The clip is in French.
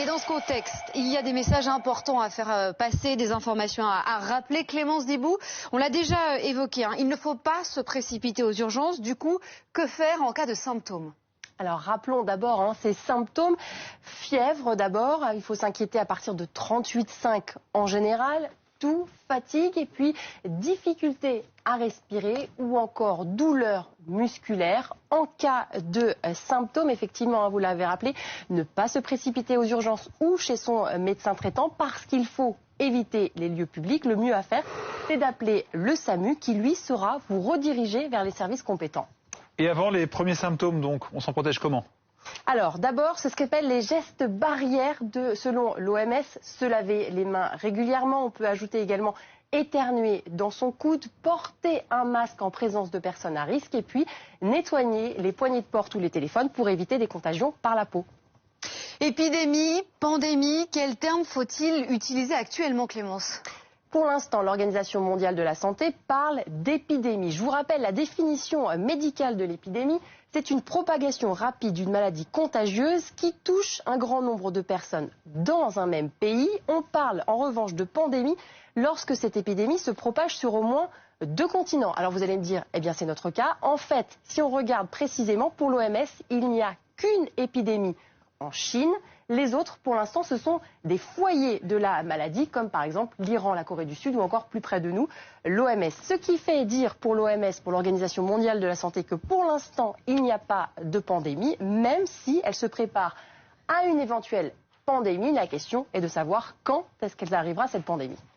Et dans ce contexte, il y a des messages importants à faire passer, des informations à rappeler. Clémence Dibou, on l'a déjà évoqué, il ne faut pas se précipiter aux urgences. Du coup, que faire en cas de symptômes ? Alors rappelons d'abord ces symptômes. Fièvre d'abord, il faut s'inquiéter à partir de 38,5 en général. Toux, fatigue et puis difficulté à respirer ou encore douleur musculaire. En cas de symptômes, effectivement, vous l'avez rappelé, ne pas se précipiter aux urgences ou chez son médecin traitant parce qu'il faut éviter les lieux publics. Le mieux à faire, c'est d'appeler le SAMU qui, lui, saura vous rediriger vers les services compétents. Et avant les premiers symptômes, donc, on s'en protège comment ? Alors d'abord, c'est ce qu'appellent les gestes barrières selon l'OMS, se laver les mains régulièrement. On peut ajouter également éternuer dans son coude, porter un masque en présence de personnes à risque et puis nettoyer les poignées de porte ou les téléphones pour éviter des contagions par la peau. Épidémie, pandémie, quel terme faut-il utiliser actuellement, Clémence ? Pour l'instant, l'Organisation mondiale de la santé parle d'épidémie. Je vous rappelle la définition médicale de l'épidémie. C'est une propagation rapide d'une maladie contagieuse qui touche un grand nombre de personnes dans un même pays. On parle en revanche de pandémie lorsque cette épidémie se propage sur au moins 2 continents. Alors vous allez me dire, eh bien c'est notre cas. En fait, si on regarde précisément, pour l'OMS, il n'y a qu'une épidémie en Chine. Les autres, pour l'instant, ce sont des foyers de la maladie, comme par exemple l'Iran, la Corée du Sud ou encore plus près de nous, l'OMS. Ce qui fait dire pour l'OMS, pour l'Organisation mondiale de la santé, que pour l'instant, il n'y a pas de pandémie, même si elle se prépare à une éventuelle pandémie. La question est de savoir quand est-ce qu'elle arrivera, cette pandémie.